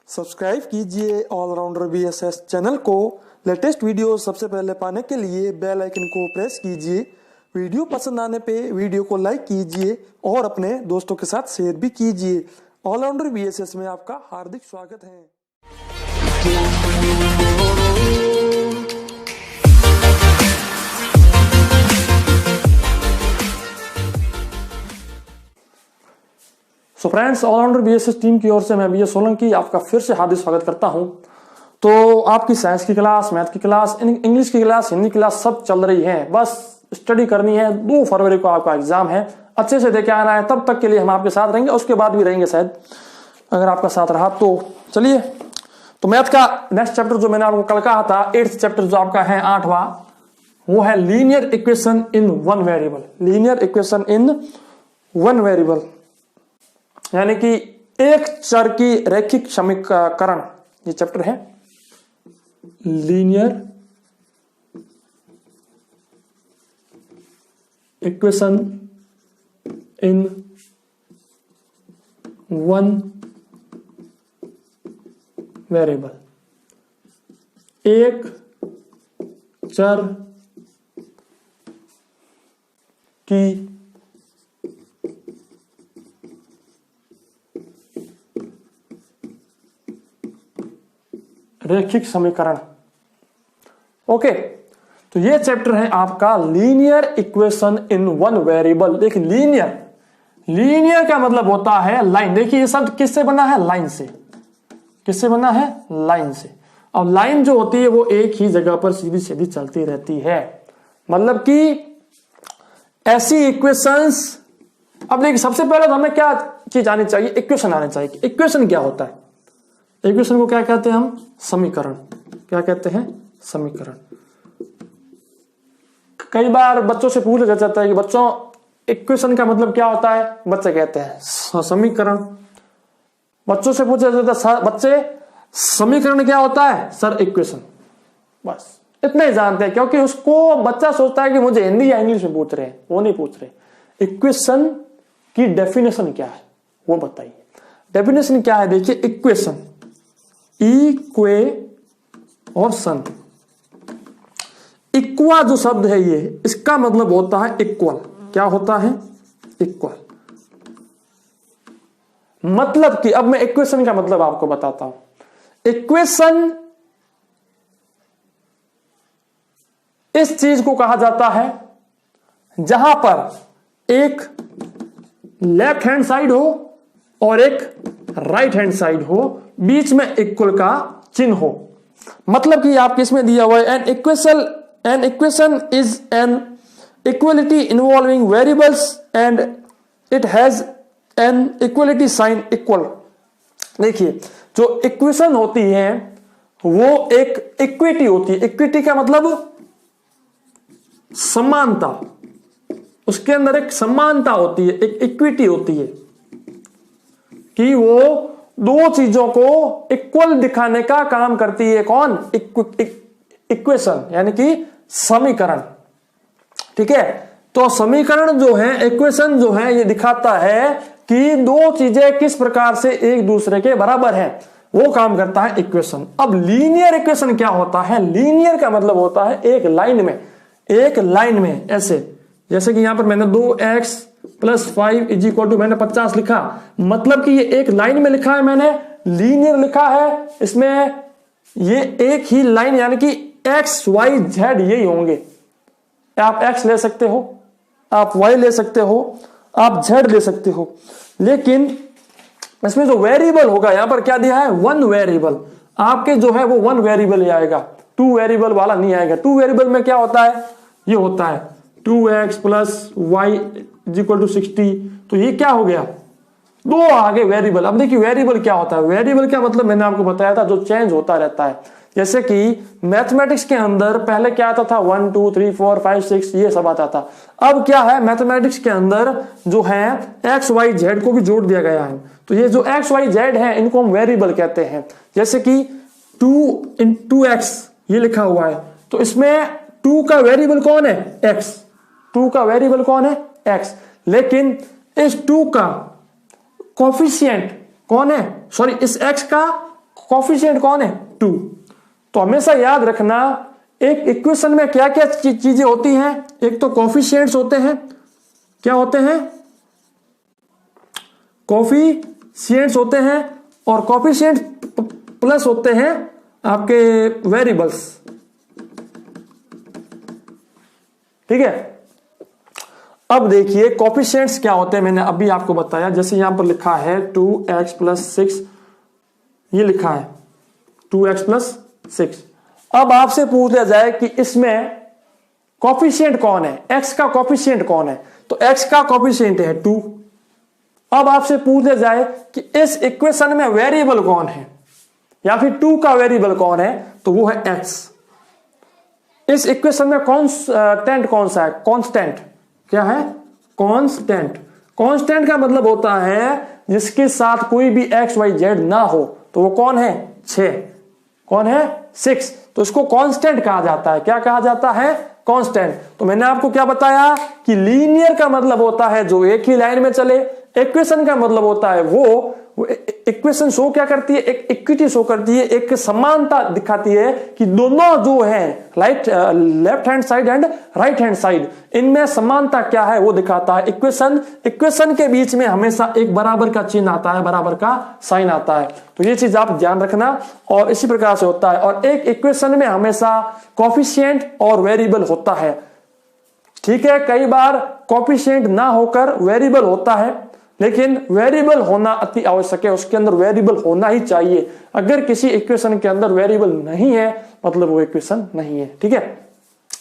Subscribe कीजिए allrounder BSS channel को। Latest video सबसे पहले पाने के लिए बेल आइकन को प्रेस कीजिए। वीडियो पसंद आने पे वीडियो को लाइक कीजिए और अपने दोस्तों के साथ शेयर भी कीजिए। ऑलराउंडर बीएसएस में आपका हार्दिक स्वागत है। So friends, allrounder BSS team की ओर से मैं बीएस सोलंकी आपका फिर से हार्दिक स्वागत करता हूं। तो आपकी साइंस की क्लास, मैथ की क्लास, इंग्लिश की क्लास, हिंदी क्लास सब चल रही है। बस स्टडी करनी है। 2 फरवरी को आपका एग्जाम है, अच्छे से देके आना है। तब तक के लिए हम आपके साथ रहेंगे, उसके बाद भी रहेंगे शायद, अगर आपका साथ रहा तो। चलिए, तो मैथ का नेक्स्ट चैप्टर जो मैंने आपको कल कहा था, 8th चैप्टर जो आपका है 8वां, वो है linear equation in one variable. Linear equation in one variable यानी कि एक चर की रैखिक समीकरण, ये चैप्टर है linear equation in one variable. एक चर की रैखिक समीकरण। ओके, तो ये चैप्टर है आपका linear equation in one variable. देखिए, लीनियर का मतलब होता है लाइन। देखिए, ये शब्द किससे बना है? लाइन से। किससे बना है? लाइन से। अब लाइन जो होती है वो एक ही जगह पर सीधी सीधी चलती रहती है। मतलब कि ऐसी इक्वेशंस। अब देखिए, सबसे पहले तो हमें क्या चीज आनी चाहिए? इक्वेशन आनी चाहिए। इक्वेशन क्या होता है? इक्वेशन को क्या कहते हैं हम? समीकरण। क्या कहते हैं? समीकरण। कई बार बच्चों से पूछा जाता है कि बच्चों, इक्वेशन का मतलब क्या होता है? बच्चे कहते हैं समीकरण। बच्चों से पूछा जाता है, बच्चे समीकरण क्या होता है? Sir, equation. बस इतना ही जानते हैं, क्योंकि उसको बच्चा सोचता है कि मुझे हिंदी या इंग्लिश में पूछ रहे हैं। वो नहीं पूछ रहे इक्वेशन की डेफिनेशन क्या है, वो बताइए। डेफिनेशन क्या है? देखिए, इक्वेशन, इक्वे और सन। इक्वा जो शब्द है ये, इसका मतलब होता है इक्वल। क्या होता है? इक्वल। मतलब कि अब मैं इक्वेशन का मतलब आपको बताता हूं। इक्वेशन इस चीज को कहा जाता है जहां पर एक लेफ्ट हैंड साइड हो और एक राइट हैंड साइड हो, बीच में इक्वल का चिन्ह हो। मतलब कि आपके इसमें दिया हुआ है an equation is an equality involving variables and it has an equality sign equal. देखिए, जो इक्वेशन होती है वो एक इक्विटी होती है। इक्विटी का मतलब समानता। उसके अंदर एक समानता होती है, एक इक्विटी होती है कि वो दो चीजों को इक्वल दिखाने का काम करती है। कौन? इक्वेशन, यानी कि समीकरण। ठीक है, तो समीकरण जो है, इक्वेशन जो है, ये दिखाता है कि दो चीजें किस प्रकार से एक दूसरे के बराबर हैं। वो काम करता है इक्वेशन। अब लीनियर इक्वेशन क्या होता है? लीनियर का मतलब होता है एक लाइन में ऐसे, जैसे कि यहां पर मैंने 2x + 5 = मैंने 50 लिखा। मतलब कि ये एक लाइन में लिखा है, मैंने लीनियर लिखा है। इसमें ये एक ही लाइन, यानी कि x, y, z यही होंगे। आप x ले सकते हो, आप y ले सकते हो, आप z ले सकते हो, लेकिन इसमें जो वेरिएबल होगा, यहां पर क्या दिया है? 1 वेरिएबल। आपके जो है वो 1 वेरिएबल ही आएगा, 2 वेरिएबल वाला नहीं आएगा। 2 वेरिएबल में क्या होता है? ये होता है 2x + y = 60। तो ये क्या हो गया? 2 आगे वेरिएबल। अब देखिए, वेरिएबल क्या होता है? वेरिएबल क्या मतलब मैंने आपको बताया था, जो चेंज होता रहता है। जैसे कि मैथमेटिक्स के अंदर पहले क्या आता था? 1 2 3 4 5 6 ये सब आता था। अब क्या है? मैथमेटिक्स के अंदर जो है x y z को भी जोड़ दिया गया है। तो ये जो x y z है, इनको हम वेरिएबल कहते हैं। जैसे कि 2 × 2x ये लिखा हुआ है, तो इसमें 2 का वेरिएबल कौन है? x। 2 का वेरिएबल कौन है? x। लेकिन इस 2 का कोफिशिएंट कौन है? सॉरी, इस x का कोफिशिएंट कौन है 2। तो हमेशा याद रखना एक इक्वेशन में क्या क्या चीजें होती हैं। एक तो कोफिशिएंट्स होते हैं, क्या होते हैं, कोफिशिएंट्स होते हैं, और कोफिशिएंट प्लस होते हैं आपके वेरिएबल्स, ठीक है। अब देखिए कोफिशिएंट्स क्या होते हैं, मैंने अभी आपको बताया। जैसे यहां पर लिखा है 2x + 6, ये लिखा है 2x + 6। अब आपसे पूछ लिया जाए कि इसमें कोफिशिएंट कौन है, x का कोफिशिएंट कौन है, तो x का कोफिशिएंट है 2। अब आपसे पूछ लिया जाए कि इस इक्वेशन में वेरिएबल कौन है या फिर 2 का वेरिएबल कौन है, तो वो है x। इस इक्वेशन में कांस्टेंट कौन सा है, कांस्टेंट क्या है, कांस्टेंट। कांस्टेंट का मतलब होता है जिसके साथ कोई भी x y z ना हो, तो वो कौन है 6, कौन है 6। तो इसको कांस्टेंट कहा जाता है, क्या कहा जाता है, कांस्टेंट। तो मैंने आपको क्या बताया कि लीनियर का मतलब होता है जो एक ही लाइन में चले, इक्वेशन का मतलब होता है वो इक्वेशन शो क्या करती है, एक इक्विटी शो करती है, एक समानता दिखाती है कि दोनों जो है left hand side and right hand side, इनमें समानता क्या है वो दिखाता है इक्वेशन। इक्वेशन के बीच में हमेशा एक बराबर का चिन्ह आता है, बराबर का साइन आता है। तो ये चीज आप ध्यान रखना, और इसी प्रकार से होता है। और एक इक्वेशन में हमेशा कोफिशिएंट और वेरिएबल होता है, ठीक है। कई बार कोफिशिएंट ना होकर वेरिएबल होता है, लेकिन वेरिएबल होना अति आवश्यक है, उसके अंदर वेरिएबल होना ही चाहिए। अगर किसी इक्वेशन के अंदर वेरिएबल नहीं है मतलब वो इक्वेशन नहीं है, ठीक है।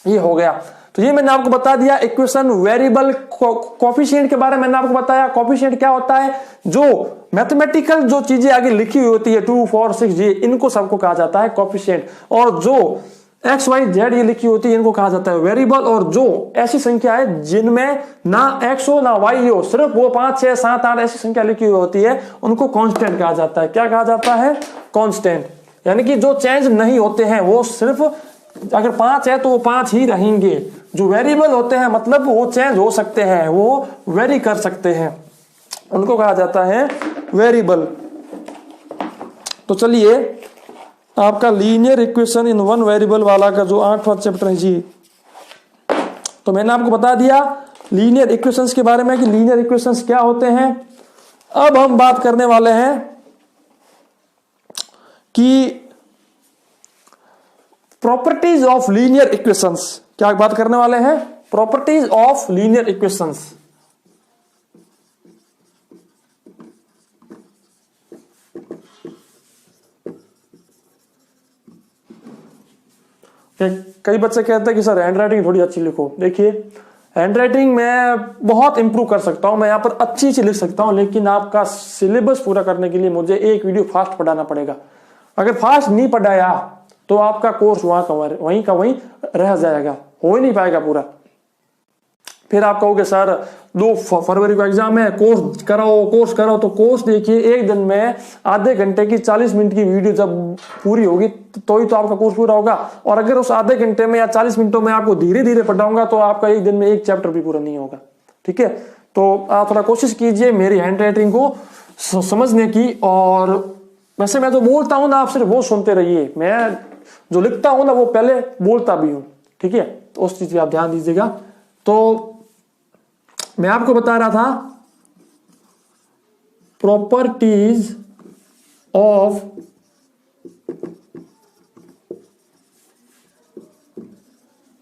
ये हो गया। तो ये मैंने आपको बता दिया इक्वेशन, वेरिएबल, कोफिशिएंट के बारे में मैंने आपको बताया। कोफिशिएंट क्या होता है, जो मैथमेटिकल जो चीजें आगे लिखी हुई होती है 2 4 6 ये, इनको सबको कहा जाता है कोफिशिएंट। और जो एक्स वाई जेड ये लिखी होती है इनको कहा जाता है वेरिएबल। और जो ऐसी संख्या है जिनमें ना एक्स हो ना वाई हो, सिर्फ वो 5 6 7 8 ऐसी संख्या लिखी हुई होती है, उनको कांस्टेंट कहा जाता है। क्या कहा जाता है, कांस्टेंट। यानी कि जो चेंज नहीं होते हैं, वो सिर्फ अगर 5 है तो वो 5 ही रहेंगे। जो वेरिएबल होते हैं मतलब वो चेंज हो सकते हैं, वो वेरी कर सकते हैं, उनको कहा जाता है वेरिएबल। तो चलिए आपका linear equation in one variable वाला का जो 8वां चैप्टर है जी, तो मैंने आपको बता दिया लीनियर इक्वेशंस के बारे में कि लीनियर इक्वेशंस क्या होते हैं। अब हम बात करने वाले हैं कि प्रॉपर्टीज ऑफ लीनियर इक्वेशंस। क्या बात करने वाले हैं, प्रॉपर्टीज ऑफ लीनियर इक्वेशंस। कई बच्चे कहते हैं कि सर हैंड राइटिंग थोड़ी अच्छी लिखो। देखिए हैंड राइटिंग मैं बहुत इंप्रूव कर सकता हूं, मैं यहाँ पर अच्छी लिख सकता हूं, लेकिन आपका सिलेबस पूरा करने के लिए मुझे एक वीडियो फास्ट पढ़ाना पड़ेगा। अगर फास्ट नहीं पढ़ाया तो आपका कोर्स वहीं का वहीं रह जाएगा, हो ही नहीं पाएगा पूरा। फिर आप कहोगे सर 2 फरवरी को एग्जाम है, कोर्स कराओ। तो कोर्स देखिए एक दिन में आधे घंटे की 40 मिनट की वीडियो जब पूरी होगी तो ही तो आपका कोर्स पूरा होगा। और अगर उस आधे घंटे में या 40 मिनटों में आपको धीरे धीरे पढ़ाऊंगा तो आपका एक दिन में एक चैप्टर भी पूरा नहीं होगा, ठीक है। तो आप थोड़ा कोशिश कीजिए मेरी हैंड राइटिंग को समझने की। और वैसे मैं जो बोलता हूं ना आप सिर्फ वो सुनते रहिए, मैं जो लिखता हूं ना वो पहले बोलता भी हूं, ठीक है। तो उस चीज पे आप ध्यान दीजिएगा। तो मैं आपको बता रहा था प्रॉपर्टीज ऑफ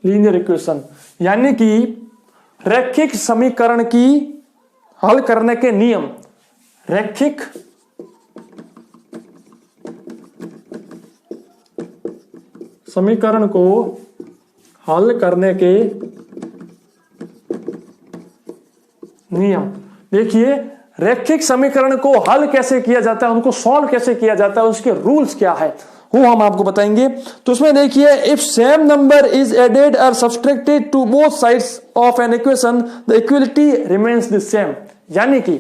लीनियर इक्वेशन, यानी कि रैखिक समीकरण की हल करने के नियम। रैखिक समीकरण को हल करने के नियम। देखिए रैखिक समीकरण को हल कैसे किया जाता है, उनको सॉल्व कैसे किया जाता है, उसके रूल्स क्या है वो हम आपको बताएंगे। तो उसमें देखिए if same number is added और subtracted to both sides of an equation the equality remains the same. यानी कि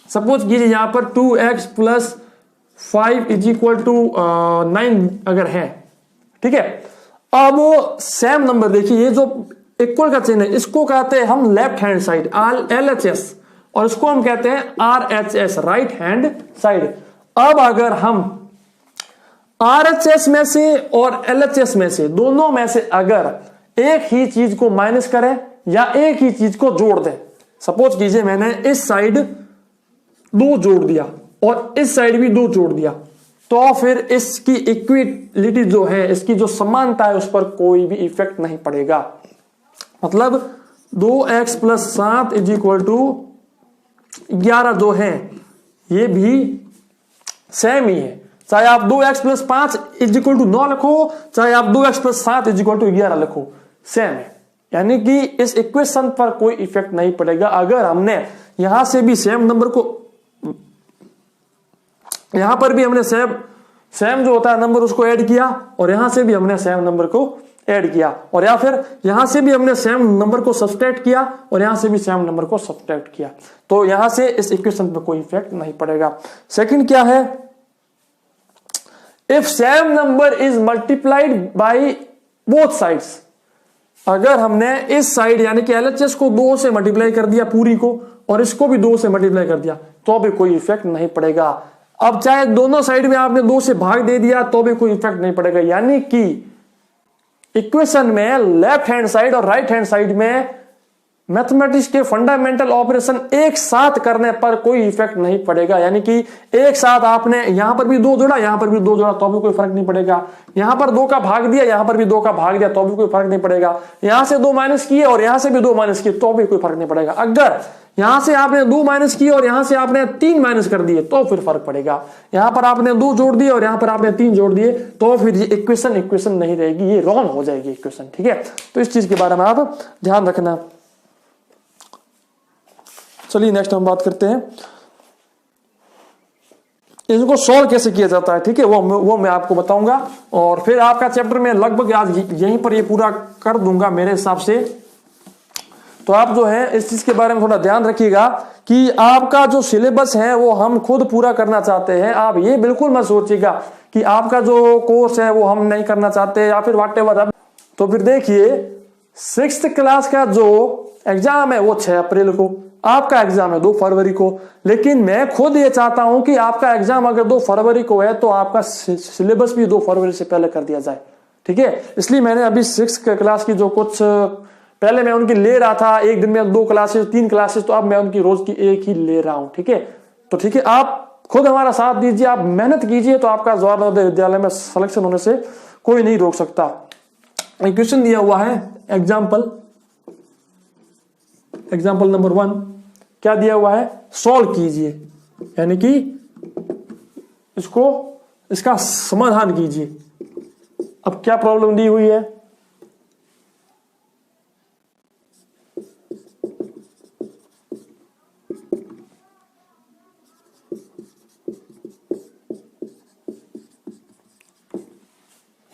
सपोज कीजिए यहां पर 2x + 5 = 9 अगर है, ठीक है। अब सेम नंबर देखिए, ये जो इक्वल का चिन्ह है इसको कहते हैं हम लेफ्ट हैंड साइड LHS, और इसको हम कहते हैं RHS राइट हैंड साइड। अब अगर हम RHS में से और LHS में से, दोनों में से अगर एक ही चीज को माइनस करें या एक ही चीज को जोड़ दें, सपोज कीजिए मैंने इस साइड 2 जोड़ दिया और इस साइड भी 2 जोड़ दिया, तो फिर इसकी इक्विलिटी जो है, इसकी जो समानता है, उस पर कोई भी इफेक्ट नहीं पड़ेगा। मतलब 2x + 7 = 11 जो है ये भी सेम ही है, चाहे आप 2x + 5 = 9 लिखो, चाहे आप 2x + 7 = 11 लिखो, सेम है। यानी कि इस इक्वेशन पर कोई इफेक्ट नहीं पड़ेगा। अगर हमने यहां से भी सेम नंबर को, यहां पर भी हमने सेम जो होता है नंबर उसको ऐड किया, और यहां से भी हमने सेम नंबर को ऐड किया, और या फिर यहां से भी हमने सेम नंबर को सब्सट्रैक्ट किया और यहां से भी सेम नंबर को सब्सट्रैक्ट किया, तो यहां से इस इक्वेशन पर कोई इफेक्ट नहीं पड़ेगा। सेकंड क्या है, if same number is multiplied by both sides, अगर हमने इस साइड यानी कि LHS को 2 से मल्टीप्लाई कर दिया पूरी को, और इसको भी 2 से मल्टीप्लाई कर दिया, तो भी कोई इफेक्ट नहीं पड़ेगा। अब चाहे दोनों साइड में आपने 2 से भाग दे दिया तो भी कोई इफेक्ट नहीं पड़ेगा। यानी कि इक्वेशन में लेफ्ट हैंड साइड और राइट हैंड साइड में मैथमेटिक्स के फंडामेंटल ऑपरेशन एक साथ करने पर कोई इफेक्ट नहीं पड़ेगा। यानी कि एक साथ आपने यहां पर भी 2 जोड़ा, यहां पर भी 2 जोड़ा, तो भी कोई फर्क नहीं पड़ेगा। यहां पर 2 का भाग दिया, यहां पर भी 2 का भाग दिया, तो भी कोई फर्क नहीं पड़ेगा। यहां से 2 माइनस किए और यहां से भी 2 माइनस किए, तो भी कोई फर्क नहीं पड़ेगा। अगर यहां से आपने 2 माइनस किए और यहां से आपने 3 माइनस कर दिए, तो फिर फर्क पड़ेगा। यहां पर आपने 2 जोड़ दिए और यहां पर आपने 3 जोड़ दिए, तो फिर ये इक्वेशन नहीं रहेगी, ये रॉन्ग हो जाएगी इक्वेशन। ठीक है, तो इस चीज के बारे में आप ध्यान रखना। चलिए नेक्स्ट हम बात करते हैं इसको सॉल्व कैसे किया जाता है। ठीक है, वो मैं आपको बताऊंगा, और फिर आपका चैप्टर में लगभग आज यहीं पर ये पूरा कर दूंगा मेरे हिसाब से। तो आप जो है इस चीज के बारे में थोड़ा ध्यान रखिएगा कि आपका जो सिलेबस है वो हम खुद पूरा करना चाहते हैं। आप ये बिल्कुल मत सोचिएगा कि आपका जो कोर्स है वो हम नहीं करना चाहते या फिर व्हाटएवर। तो फिर देखिए 6th क्लास का जो एग्जाम है वो 6 अप्रैल को, आपका एग्जाम है 2 फरवरी को। लेकिन मैं खुद ये चाहता हूं कि आपका एग्जाम अगर 2 फरवरी को है तो आपका सिलेबस भी 2 फरवरी से पहले कर दिया जाए। ठीक है, इसलिए मैंने अभी 6th क्लास की जो कुछ पहले मैं उनकी ले रहा था, एक दिन में 2 क्लासेस 3 क्लासेस, तो अब मैं उनकी रोज की एक ही ले रहा हूं। ठीक है, तो ठीक है, आप खुद हमारा साथ दीजिए, आप मेहनत कीजिए, तो आपका जवाहर नवोदय विद्यालय में सिलेक्शन होने से कोई नहीं रोक सकता। एक क्वेश्चन दिया हुआ है, एग्जाम्पल नंबर 1 क्या दिया हुआ है, सॉल्व कीजिए, यानी कि इसका समाधान कीजिए। अब क्या प्रॉब्लम दी हुई है,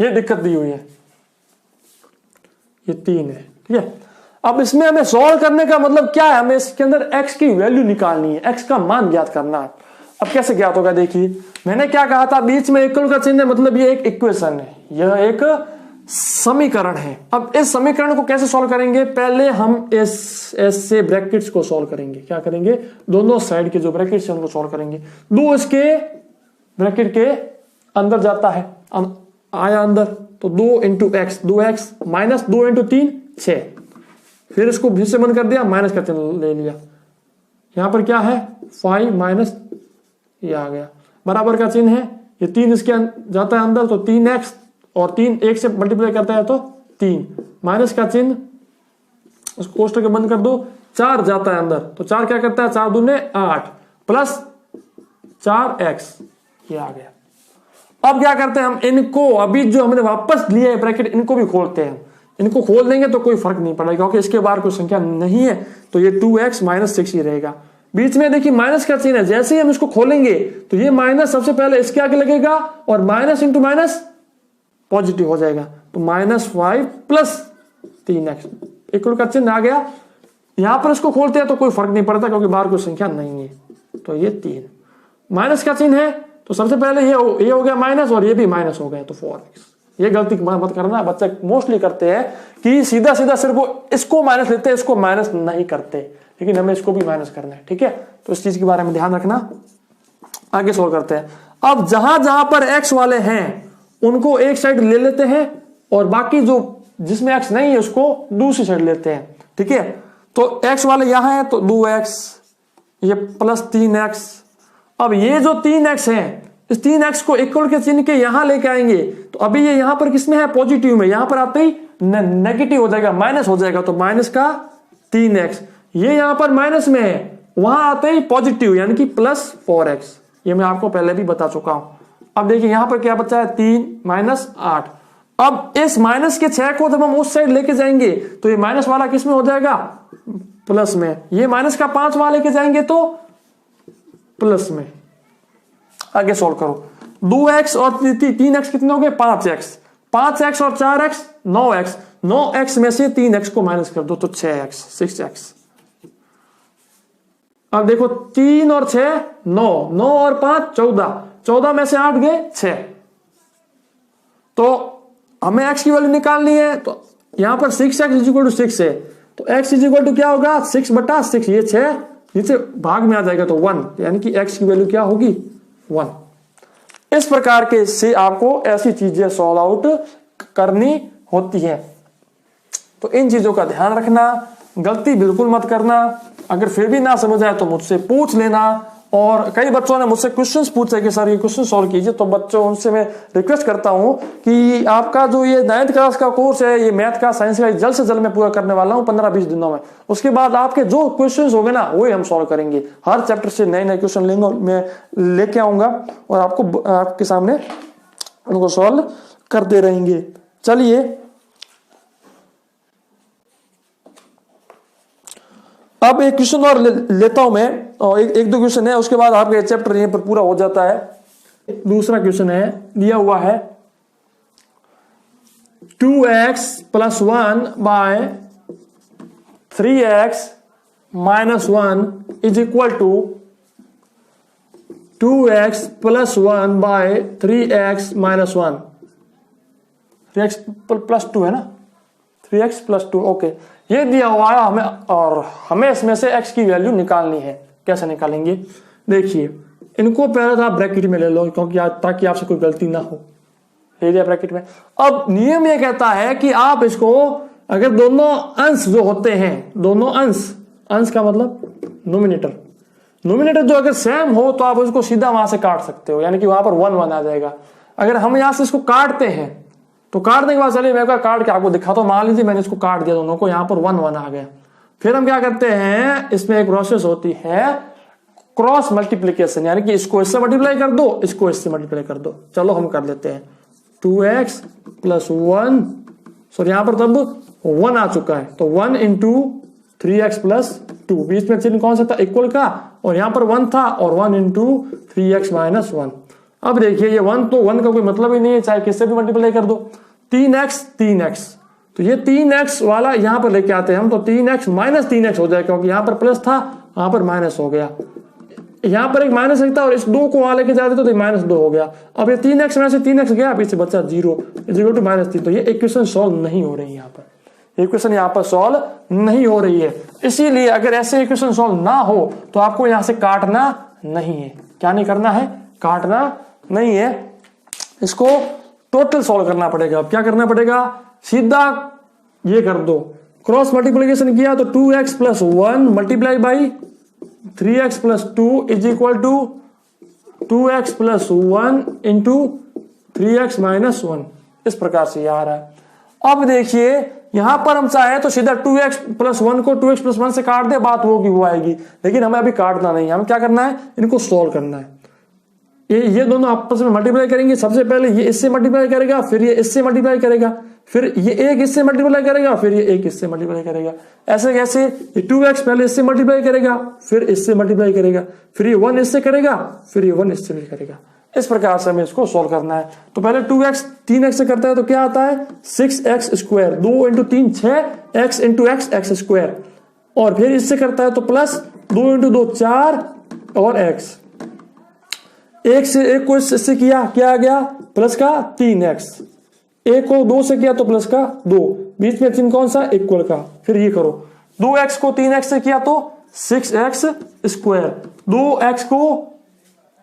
ये दिक्कत दी हुई है, ये 3 है। ठीक है, अब इसमें हमें सॉल्व करने का मतलब क्या है, हमें इसके अंदर x की वैल्यू निकालनी है, x का मान ज्ञात करना है। अब कैसे ज्ञात होगा, देखिए मैंने क्या कहा था, बीच में इक्वल का चिन्ह है, मतलब ये एक इक्वेशन है, यह एक समीकरण है। अब इस समीकरण को कैसे सॉल्व करेंगे, पहले हम इस से ब्रैकेट्स को सॉल्व करेंगे। क्या करेंगे, दोनों साइड के जो ब्रैकेट्स हैं उनको सॉल्व करेंगे। 2 इसके ब्रैकेट के अंदर जाता है, आया अंदर, तो 2 × x, 2x माइनस 2 × 3 6, फिर इसको भी से बंद कर दिया, माइनस का चिन्ह ले लिया। यहां पर क्या है 5 माइनस, ये आ गया, बराबर का चिन्ह है, ये 3 इसके जाता है अंदर, तो 3x, और 3 1 से मल्टीप्लाई करता है तो 3, माइनस का चिन्ह, इसको कोष्टक के बंद कर दो, 4 जाता है अंदर, तो 4 क्या करता है, 4 दूने 8 प्लस 4x, ये आ गया। अब क्या करते हैं हम इनको, अभी जो हमने वापस लिया है ब्रैकेट, इनको भी खोलते हैं। इनको खोल देंगे तो कोई फर्क नहीं पड़ेगा, क्योंकि इसके बाहर कोई संख्या नहीं है, तो ये 2x माइनस 6 ही रहेगा। बीच में देखिए माइनस का चिन्ह है, जैसे ही हम इसको खोलेंगे तो ये माइनस सबसे पहले इसके आगे लगेगा, और माइनस इंटू माइनस पॉजिटिव हो जाएगा, तो -5 प्लस 3x, इक्वल का चिन्ह आ गया। यहां पर इसको खोलते हैं तो कोई फर्क नहीं पड़ता, क्योंकि बाहर कोई संख्या नहीं है, तो ये 3, माइनस का चिन्ह है, तो सबसे पहले ये हो गया माइनस, और ये भी माइनस हो गया, तो 4x। ये गलती मत करना, बच्चे मोस्टली करते हैं कि सीधा सीधा सिर्फ वो इसको माइनस लेते हैं, इसको माइनस नहीं करते, लेकिन हमें इसको भी माइनस करना है। ठीक है, तो इस चीज के बारे में ध्यान रखना। आगे सोल्व करते हैं। अब जहां जहां पर x वाले हैं उनको एक साइड ले लेते हैं और बाकी जो जिसमें x नहीं है उसको दूसरी साइड लेते हैं। ठीक है, तो x वाले यहां है तो 2x, ये प्लस 3x। अब ये जो 3x है इस 3x को इक्वल के चिन्ह के यहां लेके आएंगे तो अभी ये यहां पर किसमें है, पॉजिटिव में, यहां पर आते ही नेगेटिव हो जाएगा, माइनस हो जाएगा, तो माइनस का 3x। ये यहां पर माइनस में है, वहां आते ही पॉजिटिव यानी कि प्लस 4x। ये मैं आपको पहले भी बता चुका हूं। अब देखिए यहां पर क्या बचा है, 3 माइनस 8। अब इस माइनस के 6 को जब हम उस साइड लेके जाएंगे तो ये माइनस वाला किस में हो जाएगा, प्लस में। ये माइनस का 5 वाला लेके जाएंगे तो प्लस में। आगे सोल्व करो, 2x और 3x कितने हो गए, 5x, 5x और 4x 9x, 9x में से 3x को माइनस कर दो तो 6x, 6x। अब देखो 3 और 6 9, 9 और 5 14, 14 में से 8 गए 6। तो हमें x की वैल्यू निकालनी है, तो यहां पर 6x इक्वल टू 6 है, तो x इक्वल टू क्या होगा, 6/6। ये 6 नीचे भाग में आ जाएगा तो 1, यानी कि x की वैल्यू क्या होगी, 1। इस प्रकार के से आपको ऐसी चीजें सॉल्व आउट करनी होती है। तो इन चीजों का ध्यान रखना, गलती बिल्कुल मत करना। अगर फिर भी ना समझ आए तो मुझसे पूछ लेना। और कई बच्चों ने मुझसे क्वेश्चंस पूछे कि सर ये क्वेश्चन सॉल्व कीजिए, तो बच्चों उनसे मैं रिक्वेस्ट करता हूं कि आपका जो ये 9th क्लास का कोर्स है, ये मैथ का, साइंस का, जल्द से जल्द मैं पूरा करने वाला हूं 15-20 दिनों में। उसके बाद आपके जो क्वेश्चंस होंगे ना वही हम सॉल्व करेंगे। हर चैप्टर से नए नए क्वेश्चन लेंगे, मैं लेके आऊंगा और आपके सामने उनको सॉल्व करते रहेंगे। चलिए अब एक क्वेश्चन और लेता हूं मैं, और एक दो क्वेश्चन है, उसके बाद आपका चैप्टर यहीं पर पूरा हो जाता है। दूसरा क्वेश्चन है, दिया हुआ है 2x + 1 / 3x - 1 = 2x + 1 / 3x - 1। 3x + 2 है ना, 3x + 2। ओके, ये दिया हुआ है हमें, और हमें इसमें से x की वैल्यू निकालनी है। कैसे निकालेंगे, देखिए इनको पहले तो आप ब्रैकेट में ले लो, क्योंकि ताकि आपसे कोई गलती ना हो। ले लिया ब्रैकेट में। अब नियम ये कहता है कि आप इसको, अगर दोनों अंश जो होते हैं, दोनों अंश का मतलब नोमिनेटर जो अगर सेम हो तो आप उसको सीधा वहां से काट सकते हो, यानी कि वहां पर 1 आ जाएगा। अगर हम यहां से इसको काटते हैं तो काटने के बाद, चलिए मैं काट के आपको दिखाता हूं। मान लीजिए मैंने इसको काट दिया दोनों को, यहां पर 1 आ गया। फिर हम क्या करते हैं, इसमें एक प्रोसेस होती है क्रॉस मल्टीप्लीकेशन, यानी कि इसको इससे मल्टीप्लाई कर दो, इसको इससे मल्टीप्लाई कर दो। चलो हम कर लेते हैं 2x + 1, सॉरी यहां पर तब 1 आ चुका है, तो 1 × 3x + 2, बीच में चिन्ह कौन सा था, इक्वल का, और यहां पर 1 था, और 1 × 3x - 1। अब देखिए ये 1 तो 1 का कोई मतलब ही नहीं है, चाहे किससे भी मल्टीप्लाई कर दो। 3x, तो ये 3x वाला यहां पर लेके आते हैं हम, तो 3x - 3x हो जाएगा, क्योंकि यहां पर प्लस था, वहां पर माइनस हो गया। यहां पर एक माइनस था और इस 2 को वहां लेके जाते तो -2 हो गया। अब ये 3x में से 3x गया, पीछे बचा 0 = -3। तो ये इक्वेशन सॉल्व नहीं हो रही, यहां पर इक्वेशन यहां पर सॉल्व नहीं हो रही है। इसीलिए अगर ऐसे इक्वेशन सॉल्व ना हो तो आपको यहां से काटना नहीं है। क्या नहीं करना है, काटना नहीं है, इसको टोटल सॉल्व करना पड़ेगा। अब क्या करना पड़ेगा, सीधा ये कर दो, क्रॉस मल्टीप्लिकेशन किया तो 2x + 1 × 3x + 2 = 2x + 1 × 3x - 1। इस प्रकार से ये आ रहा है। अब देखिए यहां पर हम चाहे तो सीधा 2x + 1 को 2x + 1 से काट दे, बात होगी वो आएगी, लेकिन हमें अभी काटना नहीं है। हमें क्या करना है, इनको सॉल्व करना है। ये दोनों आपस में मल्टीप्लाई करेंगे। सबसे पहले ये इससे मल्टीप्लाई करेगा, फिर ये इससे मल्टीप्लाई करेगा, फिर ये एक इससे मल्टीप्लाई करेगा, फिर ये एक इससे मल्टीप्लाई करेगा। ऐसे कैसे, ये 2x पहले इससे मल्टीप्लाई करेगा, फिर इससे मल्टीप्लाई करेगा, फिर ये 1 इससे करेगा, फिर ये 1 इससे भी करेगा। इस प्रकार से हमें इसको सॉल्व करना है। तो पहले 2x 3x से करता है तो क्या आता है, 6x², 2 × 3 6, x × x x², और फिर इससे करता है तो प्लस 2 × 2 4 और x। एक से एक को इससे किया, क्या आ गया, प्लस का 3x। एक को 2 से किया तो प्लस का 2, बीच में चिन्ह कौन सा, इक्वल का। फिर ये करो, 2x को 3x से किया तो 6x², 2x को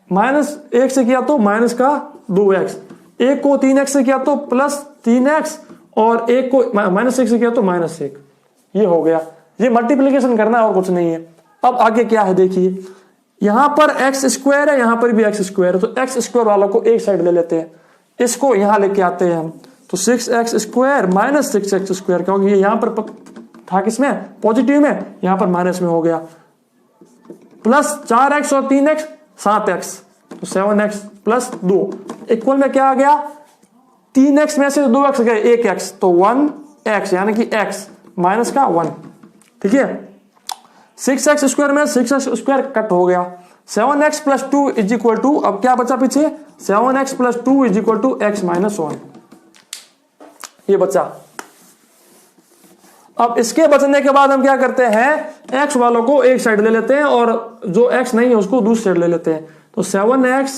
-1 से किया तो -2x, एक को 3x से किया तो प्लस 3x और एक को -1 से किया तो -1। ये हो गया, ये मल्टीप्लीकेशन करना है और कुछ नहीं है। अब आगे क्या है देखिए, यहां पर x स्क्वायर है, यहां पर भी x स्क्वायर है, तो x स्क्वायर वालों को एक साइड ले लेते हैं, इसको यहां लेके आते हैं हम, तो 6x square minus 6x square, क्योंकि ये यहां पर था किसमें, पॉजिटिव में, यहां पर माइनस में हो गया, प्लस 4x और 3x 7x, तो 7x प्लस 2 इक्वल में क्या आ गया, 3x में से 2x गए 1x, तो 1x यानी कि x माइनस का 1। ठीक है, 6x स्क्वायर में 6x स्क्वायर कट हो गया, 7x plus 2 is equal to, अब क्या बचा पीछे, 7x plus 2 is equal to x minus 1, ये बचा। अब इसके बचने के बाद हम क्या करते हैं, x वालों को एक साइड ले लेते हैं और जो x नहीं है उसको दूसरी साइड ले लेते हैं, तो 7x,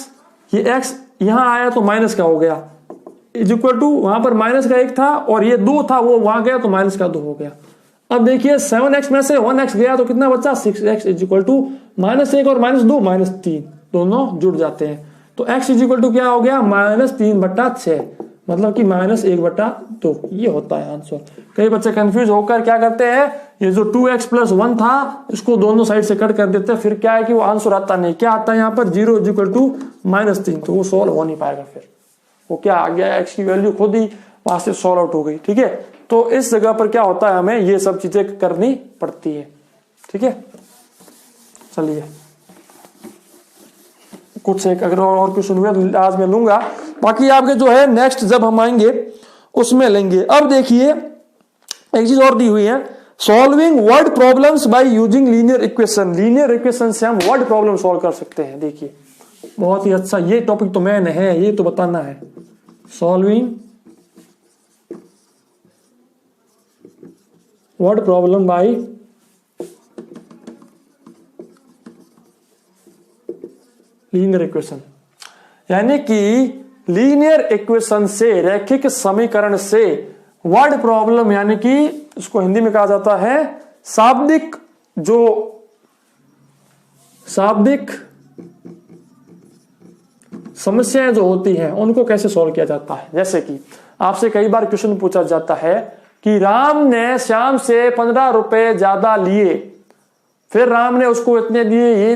ये x यहां आया तो माइनस का हो गया, इज इक्वल टू, वहां पर माइनस का 1 था और ये 2 था, वो वहां गया तो माइनस का 2 हो गया। अब देखिए 7x में से 1x गया तो कितना बचा, 6x इज इक्वल टू -1 और -2 -3, दोनों जुड़ जाते हैं, तो x इज इक्वल टू क्या हो गया, -3/6, मतलब कि -1/2, ये होता है आंसर। कई बच्चे कंफ्यूज होकर क्या करते हैं, ये जो 2x प्लस 1 था इसको दोनों साइड से कट कर देते हैं, फिर क्या है कि वो आंसर आता नहीं, क्या आता है यहाँ पर 0 इज इक्वल टू -3, तो वो सॉल्व हो नहीं पाएगा, फिर वो क्या आ गया, x की वैल्यू खुद ही वहां से सॉल्व आउट हो गई। ठीक है, तो इस जगह पर क्या होता है, हमें ये सब चीजें करनी पड़ती है। ठीक है, चलिए कुछ एक अगर और क्वेश्चन हुए आज मैं लूंगा, बाकी आपके जो है नेक्स्ट जब हम आएंगे उसमें लेंगे। अब देखिए एक चीज और दी हुई है, solving word problems by using linear equation. Linear equation से हम वर्ड प्रॉब्लम सॉल्व कर सकते हैं। देखिए बहुत ही अच्छा, ये टॉपिक तो मैंने है, ये तो बताना है, solving word problem bye linear equation, यानी कि लीनियर इक्वेशन से, रैखिक समीकरण से वर्ड प्रॉब्लम, यानी कि इसको हिंदी में कहा जाता है शाब्दिक, जो शाब्दिक समस्याएं जो होती हैं उनको कैसे सॉल्व किया जाता है। जैसे कि आपसे कई बार क्वेश्चन पूछा जाता है कि राम ने श्याम से 15 रुपए ज्यादा लिए, फिर राम ने उसको इतने दिए, ये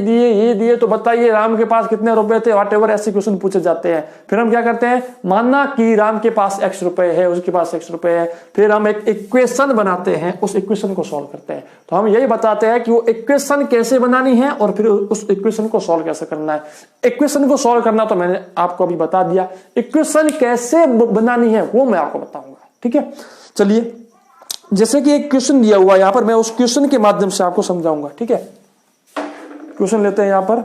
दिए, तो बताइए राम के पास कितने रुपए थे, व्हाटएवर ऐसे क्वेश्चन पूछे जाते हैं। फिर हम क्या करते हैं, मानना कि राम के पास x रुपए है, उसके पास x रुपए है, फिर हम एक इक्वेशन बनाते हैं, उस इक्वेशन को सॉल्व करते हैं। तो हम यही बताते हैं कि वो इक्वेशन कैसे बनानी है और फिर उस इक्वेशन को सॉल्व कैसे करना है। इक्वेशन को सॉल्व करना तो मैंने आपको अभी बता दिया, इक्वेशन कैसे बनानी है वो मैं आपको बताऊंगा। ठीक है, चलिए जैसे कि एक क्वेश्चन दिया हुआ है यहां पर, मैं उस क्वेश्चन के माध्यम से आपको समझाऊंगा। ठीक है, क्वेश्चन लेते हैं यहां पर,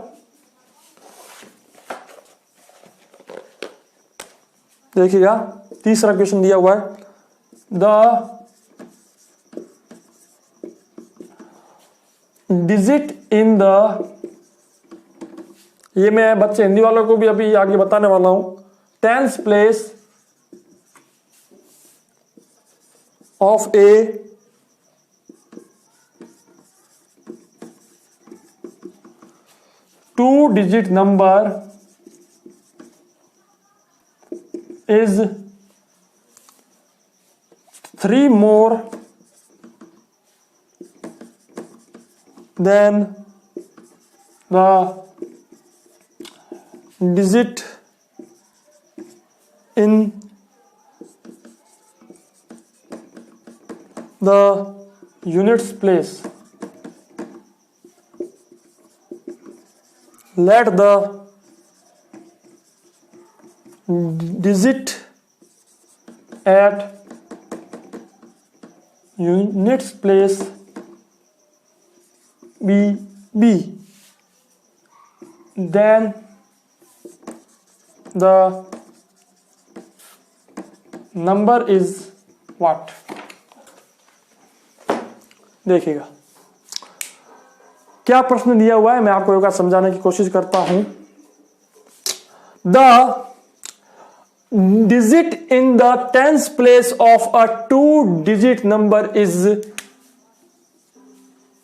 देखिएगा तीसरा क्वेश्चन दिया हुआ है, द डिजिट इन द, ये मैं बच्चे हिंदी वालों को भी अभी आगे बताने वाला हूं, 10th place of a two-digit number is 3 more than the digit in the units place. Let the digit at units place be B, then the number is what? देखिएगा क्या प्रश्न दिया हुआ है, मैं आपको एक बार समझाने की कोशिश करता हूं। The digit in the 10th place of a 2-digit number is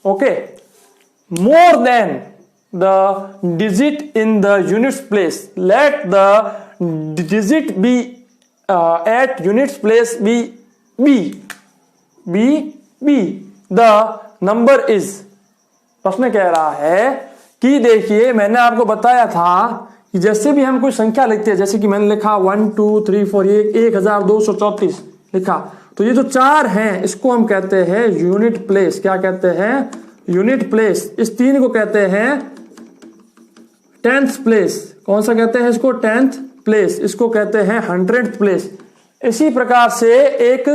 okay more than the digit in the units place. Let the digit be at units place be the number is. प्रश्न कह रहा है कि देखिए मैंने आपको बताया था कि जैसे भी हम कोई संख्या लिखते हैं, जैसे कि मैंने लिखा 1 2 3 4 1234 लिखा, तो ये जो 4 हैं इसको हम कहते हैं यूनिट प्लेस। क्या कहते हैं? Unit place. इस 3 को कहते हैं 10th प्लेस। कौन सा कहते हैं इसको? 10th place. इसको कहते हैं 100th प्लेस। इसी प्रकार से एक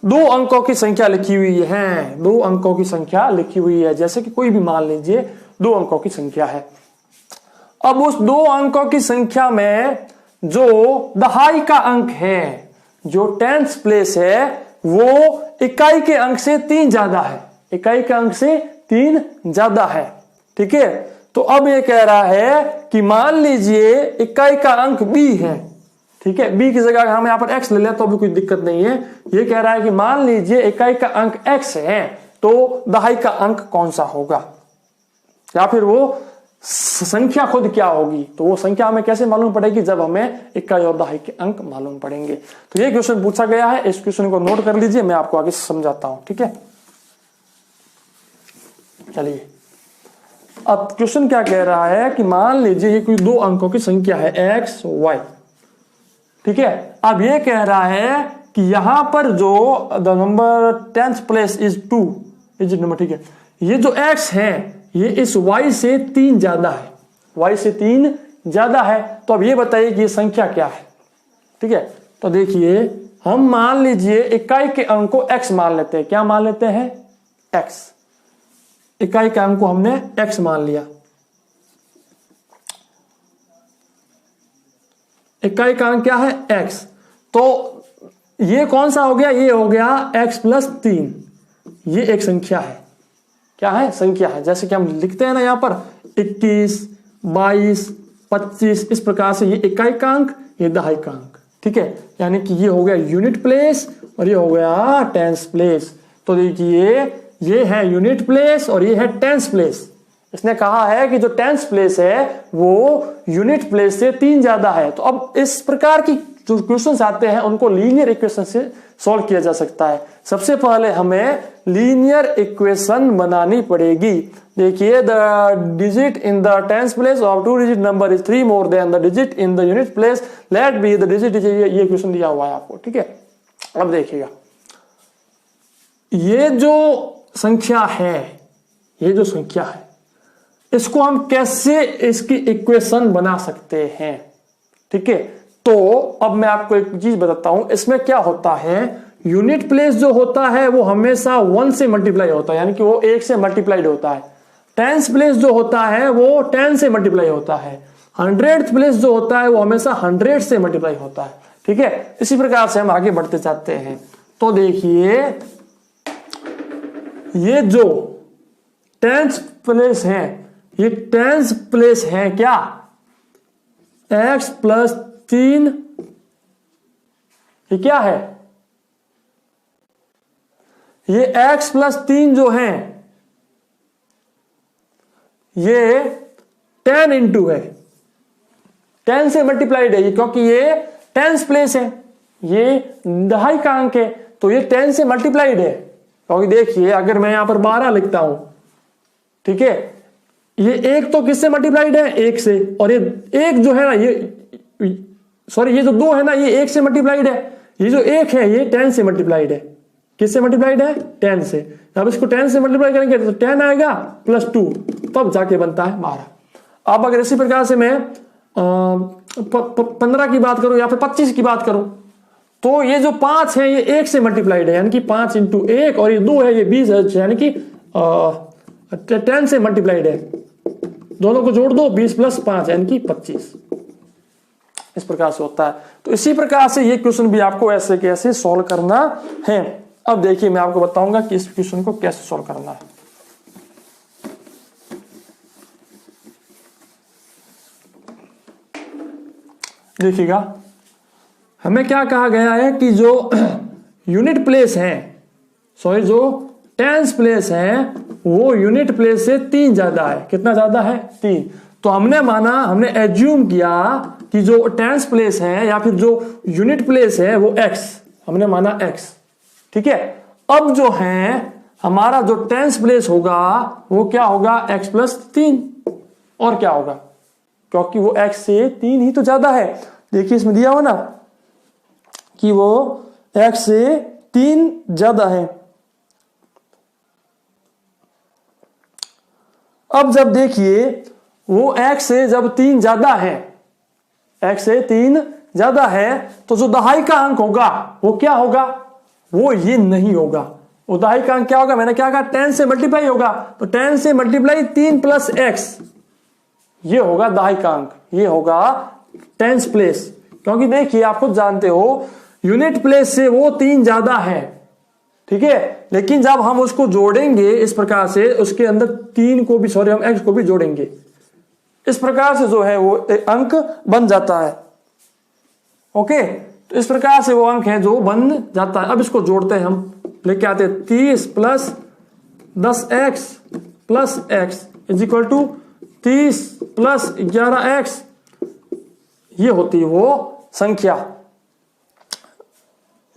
2 अंकों की संख्या लिखी हुई है, 2 अंकों की संख्या लिखी हुई है, जैसे कि कोई भी मान लीजिए 2 अंकों की संख्या है। अब उस 2 अंकों की संख्या में जो दहाई का अंक है, जो 10th प्लेस है, वो इकाई के अंक से 3 ज्यादा है, इकाई के अंक से 3 ज्यादा है। ठीक है, तो अब ये कह रहा है कि मान लीजिए इकाई का अंक b है। ठीक है, b की जगह हम यहां पर x ले लें तो भी कोई दिक्कत नहीं है। ये कह रहा है कि मान लीजिए इकाई का अंक x है, तो दहाई का अंक कौन सा होगा, या फिर वो संख्या खुद क्या होगी। तो वो संख्या हमें कैसे मालूम पड़ेगी? जब हमें इकाई और दहाई के अंक मालूम पड़ेंगे। तो ये क्वेश्चन पूछा गया है, इस क्वेश्चन को नोट कर लीजिए, मैं आपको आगे समझाता हूं। ठीक है, चलिए अब क्वेश्चन क्या कह रहा है कि मान लीजिए ये कोई 2 अंकों की संख्या है x y। ठीक है, अब ये कह रहा है कि यहां पर जो the number 10th place is 2 is number. ठीक है, ये जो x है ये इस y से 3 ज्यादा है, y से 3 ज्यादा है। तो अब ये बताइए कि ये संख्या क्या है। ठीक है, तो देखिए हम मान लीजिए इकाई के अंक को x मान लेते हैं। क्या मान लेते हैं? x। इकाई के अंक को हमने x मान लिया। इकाई का अंक क्या है? x। तो ये कौन सा हो गया? ये हो गया x प्लस 3। ये एक संख्या है। क्या है? संख्या है। जैसे कि हम लिखते हैं ना यहां पर 21 22 25, इस प्रकार से ये इकाई का अंक, ये दहाई का अंक। ठीक है, यानी कि ये हो गया यूनिट प्लेस और ये हो गया 10th प्लेस। तो देखिए ये है यूनिट प्लेस और ये है 10th प्लेस। इसने कहा है कि जो 10th प्लेस है वो यूनिट प्लेस से 3 ज्यादा है। तो अब इस प्रकार की जो क्वेश्चंस आते हैं उनको लीनियर इक्वेशन से सॉल्व किया जा सकता है। सबसे पहले हमें लीनियर इक्वेशन बनानी पड़ेगी। देखिए the digit in the 10th place of 2 digit number is 3 more than the digit in the unit place, let be the digit. ये क्वेश्चन दिया हुआ है आपको। ठीक है, अब देखिएगा ये जो संख्या है, ये जो संख्या है इसको हम कैसे इसकी इक्वेशन बना सकते हैं। ठीक है, तो अब मैं आपको एक चीज बताता हूं। इसमें क्या होता है, यूनिट प्लेस जो होता है वो हमेशा 1 से मल्टीप्लाई होता है, यानी कि वो 1 से मल्टीप्लाइड होता है। 10th प्लेस जो होता है वो 10 से मल्टीप्लाई होता है। 100th प्लेस जो होता है वो हमेशा 100 से मल्टीप्लाई होता है। ठीक है, इसी प्रकार से हम आगे बढ़ते जाते हैं। तो देखिए ये जो 10th प्लेस है, ये 10th प्लेस है क्या? x plus 3। ये क्या है? ये x प्लस 3 जो है ये 10 इंटू है, 10 से मल्टीप्लाइड है ये, क्योंकि ये 10th प्लेस है, ये दहाई का अंक है, तो ये 10 से मल्टीप्लाइड है। क्योंकि देखिए अगर मैं यहां पर 12 लिखता हूं, ठीक है, ये एक तो किससे मल्टीप्लाइड है? 1 से, और ये एक जो है ना ये सॉरी ये जो 2 है ना ये 1 से मल्टीप्लाइड है। ये जो 1 है ये 10 से मल्टीप्लाइड है। किससे मल्टीप्लाइड है? 10 से। अब इसको 10 से मल्टीप्लाई करेंगे तो 10 आएगा प्लस 2, तब जाके बनता है 12। अब अगर इसी प्रकार से मैं 15 की बात करूं या फिर 25 की बात करूं, तो ये जो 5 है ये 1 से मल्टीप्लाइड है, यानी कि 5 इंटू 1, और ये 2 है ये 20 है, यानी कि 10 से मल्टीप्लाइड है। दोनों को जोड़ दो, 20 प्लस 5 यानी कि 25। इस प्रकार से होता है। तो इसी प्रकार से ये क्वेश्चन भी आपको ऐसे कैसे सॉल्व करना है। अब देखिए मैं आपको बताऊंगा कि इस क्वेश्चन को कैसे सॉल्व करना है। देखिएगा हमें क्या कहा गया है कि जो यूनिट प्लेस है, सॉरी जो 10th प्लेस है वो यूनिट प्लेस से 3 ज्यादा है। कितना ज्यादा है? 3। तो हमने माना, हमने एज्यूम किया कि जो टेंस प्लेस है या फिर जो यूनिट प्लेस है वो x, हमने माना x, ठीक है। अब जो है हमारा जो टेंस प्लेस होगा वो क्या होगा, x प्लस 3, और क्या होगा, क्योंकि वो x से 3 ही तो ज्यादा है। देखिए इसमें दिया हो ना कि वो x से 3 ज्यादा है। अब जब देखिए वो x से जब 3 ज्यादा है, x से 3 ज्यादा है, तो जो दहाई का अंक होगा वो क्या होगा, वो ये नहीं होगा। वो दहाई का अंक क्या होगा, मैंने क्या कहा, 10 से मल्टीप्लाई होगा, तो 10 से मल्टीप्लाई 3 प्लस x, ये होगा दहाई का अंक, ये होगा टेंस प्लेस। क्योंकि देखिए आप खुद जानते हो यूनिट प्लेस से वो 3 ज्यादा है, ठीक है, लेकिन जब हम उसको जोड़ेंगे इस प्रकार से, उसके अंदर 3 को भी, सॉरी, हम x को भी जोड़ेंगे, इस प्रकार से जो है वो अंक बन जाता है। ओके, तो इस प्रकार से वो अंक है जो बन जाता है। अब इसको जोड़ते हैं, हम लेके आते हैं 30 plus 10x plus x is equal to 30 plus 11x, ये होती है वो संख्या,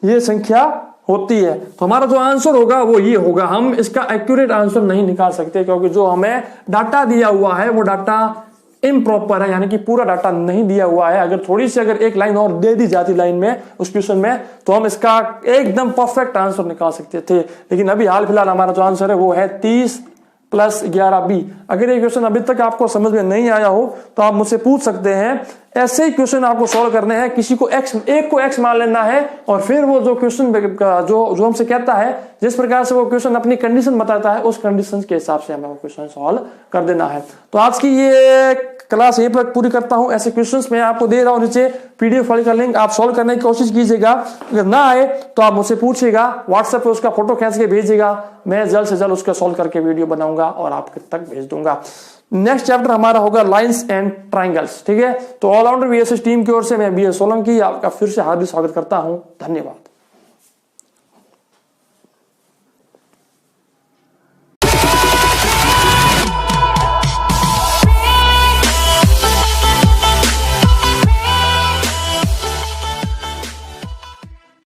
ये संख्या होती है। तो हमारा जो आंसर होगा वो ये होगा। हम इसका एक्यूरेट आंसर नहीं निकाल सकते क्योंकि जो हमें डाटा दिया हुआ है वो डाटा इम्प्रॉपर है, यानी कि पूरा डाटा नहीं दिया हुआ है। अगर थोड़ी सी अगर एक लाइन और दे दी जाती लाइन में उस क्वेश्चन में, तो हम इसका एकदम परफेक्ट आंसर निकाल सकते थे। लेकिन अभी हाल फिलहाल हमारा जो आंसर है वो है 30 प्लस 11b। अगर ये क्वेश्चन अभी तक आपको समझ में नहीं आया हो तो आप मुझसे पूछ सकते हैं। ऐसे ही क्वेश्चन आपको सॉल्व करने हैं, किसी को x, एक को x मान लेना है, और फिर वो जो क्वेश्चन जो हमसे कहता है, जिस प्रकार से वो क्वेश्चन अपनी कंडीशन बताता है, उस कंडीशन के हिसाब से हमें वो क्वेश्चन सॉल्व कर देना है। तो आज की ये क्लास यहीं पर पूरी करता हूं। ऐसे क्वेश्चंस मैं आपको दे रहा हूं नीचे पीडीएफ फाइल का लिंक, आप सॉल्व करने की कोशिश कीजिएगा। अगर ना आए तो आप मुझसे पूछिएगा, व्हाट्सएप पे उसका फोटो खींच के भेजिएगा, मैं जल्द से जल्द उसका सॉल्व करके वीडियो बनाऊंगा और आपके तक भेज दूंगा। नेक्स्ट चैप्टर हमारा होगा लाइंस एंड ट्राइंगल्स, ठीक है। तो ऑलराउंडर वीएसएस टीम की ओर से मैं बीएस सोलंकी आपका फिर से हार्दिक स्वागत करता हूं। धन्यवाद।